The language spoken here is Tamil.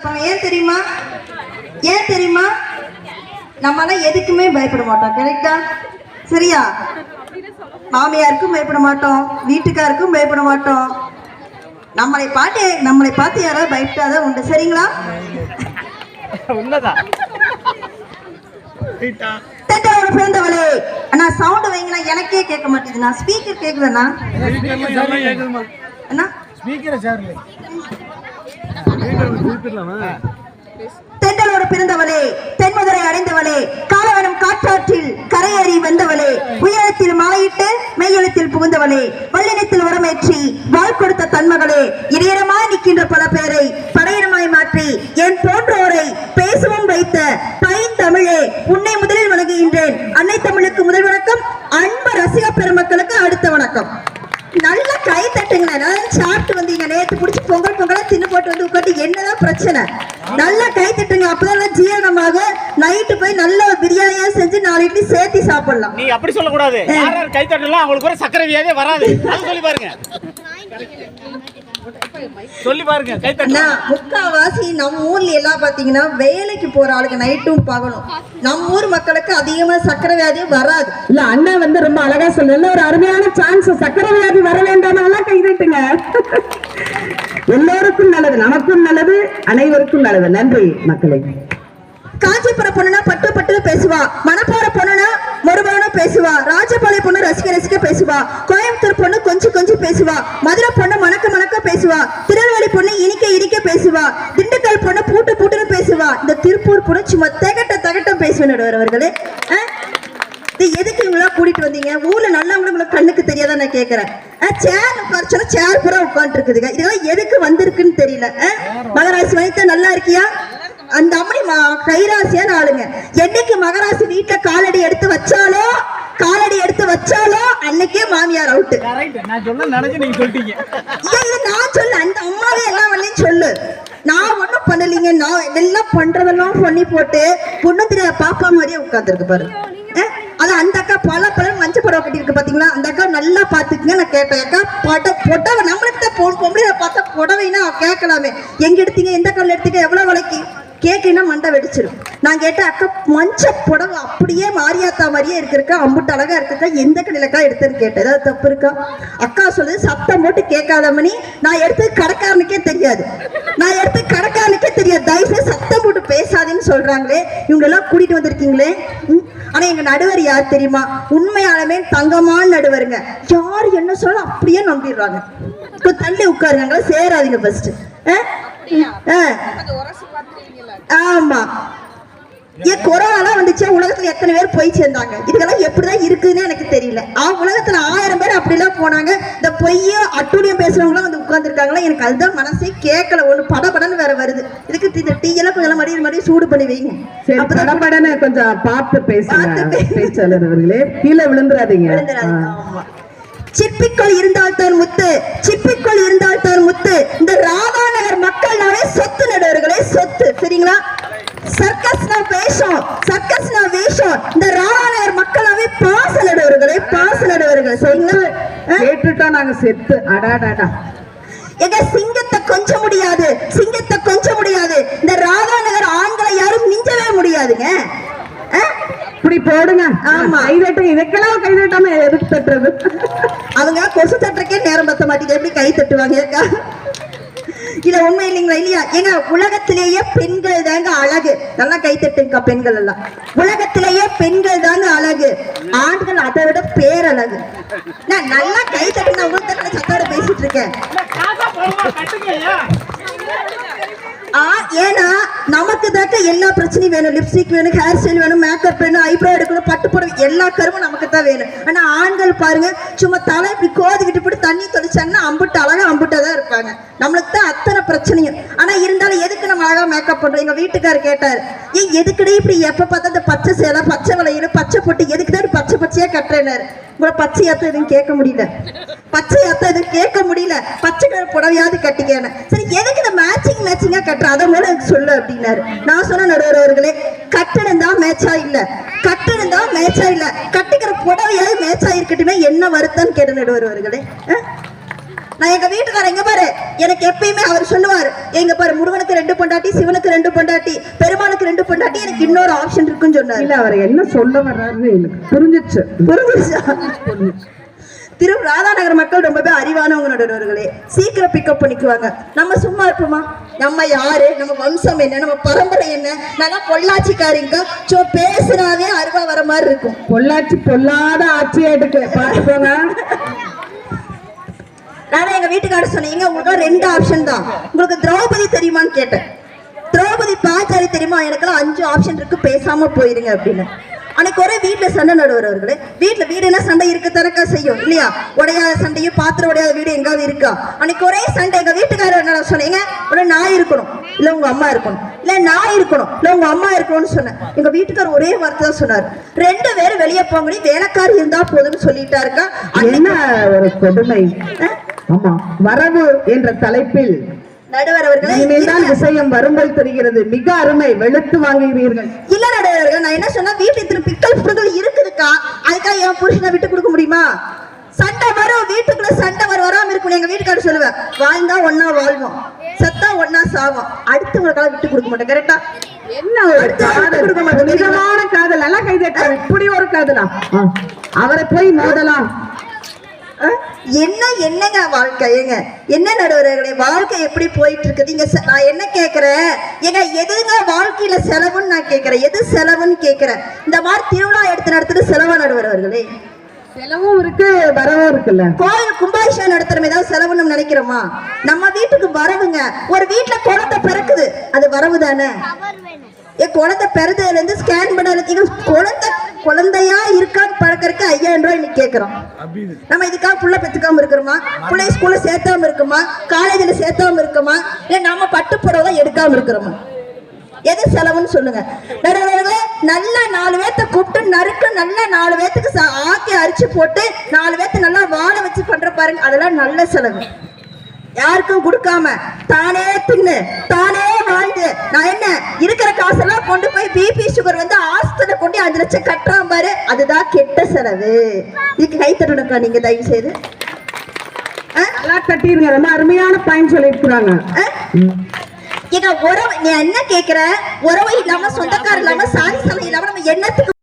ஏன் தெரியுமா? ஏன் தெரியுமா? நம்மளாம் எதுக்குமே பயப்பட மாட்டோம். கரெக்டா? சரியா? மாமியாருக்கும் பயப்பட மாட்டோம், வீட்டுக்காருக்கும் பயப்பட மாட்டோம். நம்மளை பார்த்து யாராவது பயப்படாதான் உண்டு. சரிங்களா? உண்மைதான். தெட்டோட பிறந்தவளே அண்ணா சவுண்ட் வைங்களா, எனக்கே கேட்க மாட்டேங்குது. நான் ஸ்பீக்கர் கேக்குதுண்ணா. அண்ணா ஸ்பீக்கரை சேர்ல தென்றலோடு பிறந்தவளே, தென்மதுரை அடைந்தவளே, காலவனம் காற்றாற்றில் கரையேறி வந்தவளே, உயரத்தில் மாலையிட்டு மெய்யெழுத்தில் புகுந்தவளே, வல்லினத்தில் உரமேற்றி வாழ் கொடுத்த தன்மகளே, இடையரமாய் நிற்கின்ற பல பேரை படையினமாய் மாற்றி என் போன்றோரை பேசவும் வைத்த பைந்தமிழே, உன்னை முதலில் வணங்குகின்றேன். அன்னை தமிழுக்கு முதல் வணக்கம், அன்பு ரசிக பெருமக்களுக்கு அடுத்த வணக்கம். நல்ல கை தட்டுங்களேன். சாப்பிட்டு வந்தீங்க, நேற்று பிடிச்சி பொங்கலா தின்னு போட்டு வந்து உட்காந்து என்னதான் பிரச்சனை? நல்லா கை தட்டுங்க, அப்பதான் ஜீரணமாக நைட்டு போய் நல்ல பிரியாணியா செஞ்சு 4 இட்லி சேர்த்து சாப்பிடலாம். நீ அப்படி சொல்லக்கூடாது. யாரார் கை தட்டலாம் அவங்களுக்கு கூட சக்கரை வியாதியே வராது. சொல்லி பாருங்க, சொல்லி பாருங்க. கை தட்டலாம். முக்காவாசி நம்ம ஊர்ல எல்லாம் பாத்தீங்கன்னா வேலைக்கு போற ஆளுக்கு நைட்டும் பகலும். நம்ம ஊர் மக்களுக்கு அதிகமா சக்கரை வியாதியும் வராது. இல்ல அண்ணா வந்து ரொம்ப அழகா சொல்ல, ஒரு அருமையான சான்ஸ். சக்கரை வியாதி வர வேண்டாம் கை தட்டுங்க. எல்லோருக்கும் நல்லது, நமக்கும் நல்லது, அனைவருக்கும் நல்லது. நன்றி மக்களே. காஞ்சிபுரம் பொண்ணுனா பட்டு பட்டு பேசுவா, மணப்பாறை பொண்ணுனா மொறுமொறுன்னு பேசுவா, ராஜபாளைய பொண்ணு ரசிக்க பேசுவா, கோயம்புத்தூர் பொண்ணு கொஞ்சம் பேசுவா, மதுரை பொண்ணு மணக்க பேசுவா, திருநெல்வேலி பொண்ணு இனிக்க பேசுவா, திண்டுக்கல் பொண்ணு பூட்டுன்னு பேசுவா, இந்த திருப்பூர் பொண்ணு சும்மா தகட்டம் பேசுவேன். அவர்களே எதுக்கு இவங்களா கூட்டிட்டு வந்தீங்க? ஊர்ல நல்லவங்களுக்கு கண்ணுக்கு தெரியாதான் நான் கேக்குறேன். சேர் உட்கார சேர் பூரா உட்காந்துட்டு இருக்குதுங்க. இதெல்லாம் எதுக்கு வந்திருக்குன்னு தெரியல. மகராசி வனிதா நல்லா இருக்கியா? அந்த அம்மனி கைராசியான ஆளுங்க. என்னைக்கு மகராசி வீட்டுல காலடி எடுத்து வச்சாலோ அன்னைக்கே மாமியார் அவுட்டு. நான் சொல்ல அந்த அம்மாவே எல்லாம் வரலையும் சொல்லு. நான் ஒண்ணும் பண்ணலீங்க, நான் எல்லாம் பண்றதெல்லாம் பண்ணி போட்டு பொண்ணு தெரியாத பாப்பா மாதிரியே உட்காந்துருக்கு பாரு. அது அந்த அக்கா பல மஞ்சள் புடவை கட்டி இருக்கு பாத்தீங்களா? அந்த அக்கா நல்லா பாத்துக்குங்க. நான் கேட்டேன், அக்கா புடவை நம்மளுக்கு பொம்பளை பார்த்தா புடவைன்னா கேட்கலாமே, எங்க எடுத்தீங்க, எந்த கல்ல எடுத்தீங்க, எவ்வளவு விலைக்கு கேட்கனா மண்டை வெடிச்சிடும். நான் கேட்டேன், அக்கா மஞ்ச புடவை அப்படியே மாரியாத்தா மாதிரியே இருக்கா, அம்புட்டு அழகா இருக்கா, எந்த கடையிலக்கா எடுத்துன்னு கேட்டேன். ஏதாவது தப்பு இருக்கா? அக்கா சொல்லுது, சத்தம் போட்டு கேட்காத மணி, நான் எடுத்து கடைக்காரனுக்கே தெரியாது, தயவுசெய்து சத்தம் போட்டு பேசாதேன்னு சொல்றாங்களே, இவங்க எல்லாம் கூட்டிட்டு வந்திருக்கீங்களே. ஆனா எங்க நடுவர் யார் தெரியுமா? உண்மையாலுமே தங்கமான நடுவருங்க. யாரு என்ன சொல்ல அப்படியே நம்பிடுறாங்க. தள்ளி உட்காருங்க, சேராதீங்க ஃபர்ஸ்ட். ஆமா, ஏன் கொரோனா வந்துச்சு, உலகத்துல எத்தனை பேர் போய் சேர்ந்தாங்க? இதெல்லாம் எப்படிதான் இருக்குதுன்னு எனக்கு தெரியல. உலகத்துல 1000 பேர் அப்படிலாம் போனாங்க. இந்த பொய்ய அட்டூழியம் பேசுறவங்களாம் வந்து உட்கார்ந்து இருக்காங்களா? எனக்கு அதுதான் மனசே கேட்கல. ஒண்ணு படபடன்னு வேற வருது. இதுக்கு இந்த டீ எல்லாம் கொஞ்சம் மறுபடியும் சூடு பண்ணி வைங்க. படபடன்னு கொஞ்சம் பார்த்து பேசுறவர்களே, கீழே விழுந்துடாதீங்க. சிப்பிக்குள் இருந்தால் தான் முத்து. இந்த ராதாநகர் மக்கள்னாலே சொத்து நடுவர்களே, சொத்து. சரிங்களா? சர்க்கஸ்னா வேஷம். இந்த ராதாநகர் மக்களாவே பாச நடுவர்கள். சரிங்களா? கேட்டுட்டா நாங்க செத்து. அடாடாடா, எங்க சிங்கத்தை கொஞ்சம் முடியாது. இந்த ராதாநகர் ஆண்களை யாரும் மிஞ்சவே முடியாதுங்க. இப்படி போடுங்க. ஆமா, இதுக்கெல்லாம் கை தட்டாம எதுக்கு தட்டுறது? அவங்க கொசு தட்டுறக்கே நேரம் பத்த மாட்டேங்குது, எப்படி கை தட்டுவாங்க? இல்ல உண்மை இல்லைங்களா? இல்லையா? ஏங்க உலகத்திலேயே பெண்கள் தாங்க அழகு. நல்லா கை தட்டுங்க பெண்கள் எல்லாம். உலகத்திலேயே பெண்கள் தாங்க அழகு, ஆண்கள் அதை விட பேரழகு. நான் நல்லா கை தட்டுனா உங்களுக்கு சத்தோட பேசிட்டு இருக்கேன். ஏன்னா நமக்கு தாக்க எல்லா பிரச்சனையும் வேணும். லிப்ஸ்டிக் வேணும், ஹேர் ஸ்டைல் வேணும், மேக்கப் வேணும், ஐப்ரோ எடுக்கணும், பட்டு புடவை, எல்லா கருவும் நமக்கு தான் வேணும். ஆனா ஆண்கள் பாருங்க, சும்மா தலை இப்படி கோதிக்கிட்டு போட்டு தண்ணி தொளிச்சாங்கன்னா அம்புட்டு அழகா அம்புட்டதான் இருப்பாங்க. நம்மளுக்கு தான் அத்தனை பிரச்சனையும். ஆனா இருந்தாலும் எதுக்கு நம்ம அழகா மேக்கப் பண்றோம்? எங்க வீட்டுக்காரர் கேட்டாரு, ஏன் எதுக்குடே இப்படி எப்ப பார்த்தா இந்த பச்சை சேலை, பச்சை வளையல், பச்சை போட்டு எதுக்குதான் பச்சையா கட்டுறேன்னாரு. உங்களை பச்சையாத்த எதுவும் கேட்க முடியல, பச்சை கலர் புடவையாவது கட்டிக்கேன்னு. சரி, எதுக்கு இந்த மேட்சிங்கா கட்டுற, அதை மேல சொல்லு அப்படின்னாரு. நான் சொன்ன நடுவர் அவர்களே, கட்டணம் தான் மேட்சா இல்ல, கட்டிக்கிற புடவையாவது மேட்சா இருக்கட்டுமே, என்ன வருத்தம் கேட்ட நடுவர் அவர்களே. நான் எங்க வீட்டுக்காரர் எங்க பாரு எனக்கு எப்பயுமே அவர் சொல்லுவாரு, எங்க பாரு முருகனுக்கு 2 பொண்டாட்டி, சிவனுக்கு 2 பொண்டாட்டி, பெருமாளுக்கு 2 பொண்டாட்டி, எனக்கு இன்னொரு ஆப்ஷன் இருக்குன்னு சொன்னாரு. இல்ல அவர் என்ன சொல்ல வர்றாருன்னு எனக்கு புரிஞ்சிச்சு. திரு ராதாநகர் மக்கள் ரொம்பவே அறிவானவங்க நடுவர்களே, சீக்கிரம் பிக்கப் பண்ணிக்குவாங்க. நம்ம சும்மா இருப்போமா? நம்ம யாரு, நம்ம வம்சம் என்ன, நம்ம பரம்பரை என்ன, நல்லா பொள்ளாச்சிக்காரிங்க சோ பேசுனாவே அருவா வர மாதிரி இருக்கும். பொள்ளாச்சி பொல்லாத ஆட்சியா எடுக்கு பாத்துக்கோங்க. நானும் எங்க வீட்டுக்காரர் சொன்னீங்க, உங்களுக்கு 2 ஆப்ஷன் தான். உங்களுக்கு திரௌபதி தெரியுமான்னு கேட்டேன். திரௌபதி பாஞ்சாலி தெரியுமா? எனக்கெல்லாம் 5 ஆப்ஷன் இருக்கு, பேசாம போயிருங்க அப்படின்னு. அன்னைக்கு ஒரே வீட்டுல சண்டை நடுவர்களே. வீட்டுல வீடுனா சண்டை இருக்க தரக்கா செய்யும் இல்லையா? உடையாத சண்டையும் பாத்திரம் உடையாத வீடு எங்காவது இருக்கா? அன்னைக்கு ஒரே சண்டை. எங்க வீட்டுக்காரர் என்ன சொன்னீங்க, உடனே நான் இருக்கணும் இல்ல உங்க அம்மா இருக்கணும், இல்ல நான் இருக்கணும் இல்ல உங்க அம்மா இருக்கணும்னு சொன்னேன். எங்க வீட்டுக்காரர் ஒரே வார்த்தை தான் சொன்னார், 2 பேரும் வெளியே போங்க, வேலைக்காரி இருந்தா போதும்னு சொல்லிட்டாருக்கா. என்ன ஒரு கொடுமை. ஆமா, வரவு என்ற தலைப்பில் நடுவர் அவர்களே, இனிமேல்தான் விஷயம் வரும்போது தெரிகிறது. மிக அருமை, வெளுத்து வாங்குகிறீர்கள். இல்ல நடுவர்கள், நான் என்ன சொன்னா, வீட்டுல இத்தனை பிக்கல் புடுதல் இருக்குதுக்கா, அதுக்காக என் புருஷனை விட்டு கொடுக்க முடியுமா? சண்டை வரும், வீட்டுக்குள்ள சண்டை வராம இருக்கும். எங்க வீட்டுக்காரர் சொல்லுவேன், வாழ்ந்தா ஒன்னா வாழ்வோம், செத்தா ஒன்னா சாவோம், அடுத்தவங்களுக்காக விட்டு கொடுக்க மாட்டேன். கரெக்டா? என்ன ஒரு காதல், நிஜமான காதல். நல்லா கைதட்டாரு. இப்படி ஒரு காதலா? அவரை போய் மோதலாம். என்னங்க வாழ்க்கை? ஏங்க என்ன நடுவர்களே, வாழ்க்கை எப்படி போயிட்டு இருக்குது? இங்க நான் என்ன கேக்குறேன், ஏங்க எதுங்க வாழ்க்கையில செலவுன்னு நான் கேக்குறேன். எது செலவுன்னு கேக்குறேன். இந்த மாதிரி திருவிழா எடுத்து நடத்துட்டு செலவா நடுவர்களே? செலவும் இருக்கு, வரவும் இருக்குல்ல. கோயில் கும்பாபிஷேகம் நடத்துறோம், ஏதாவது செலவுன்னு நினைக்கிறோமா? நம்ம வீட்டுக்கு வரவுங்க. ஒரு வீட்டுல குழந்தை பிறக்குது, அது வரவு தானே? குழந்தை பிறந்ததுல இருந்து ஸ்கேன் பண்ண குழந்தையா இருக்கான்னு பழக்கிறதுக்கு 5000 ரூபாய் இன்னைக்கு கேட்கிறோம். நம்ம இதுக்காக புள்ள பெத்துக்காம இருக்கிறோமா? பிள்ளை ஸ்கூல்ல சேர்த்தாம இருக்குமா? காலேஜ்ல சேர்த்தாம இருக்குமா? இல்ல நம்ம பட்டு புடவை எடுக்காம இருக்கிறோமா? எது செலவுன்னு சொல்லுங்க. நல்லா 4 பேர்த்த கூப்பிட்டு நறுக்கு, நல்லா 4 பேர்த்துக்கு ஆக்கி அரிச்சு போட்டு 4 பேர்த்து நல்லா வாழ வச்சு பண்ற பாருங்க, அதெல்லாம் நல்ல செலவு. யாருக்கும் கொடுக்காம தானே தின்னு தானே வாழ்ந்து, நான் என்ன இருக்கிற காசெல்லாம் கொண்டு போய் பிபி சுகர் வந்து ஹாஸ்பிட்டல் கொண்டு 5 லட்சம் கட்டுறான் பாரு, அதுதான் கெட்ட செலவு. இதுக்கு கை தட்டணுக்கா நீங்க தயவு செய்து. நல்லா கட்டிருங்க. ரொம்ப அருமையான பாயிண்ட் சொல்லிருக்காங்க. உறவு நீ என்ன கேக்குற? உறவு இல்லாம, சொந்தக்காரர் இல்லாம, சாதி சமயம் இல்லாம நம்ம என்னத்துக்கு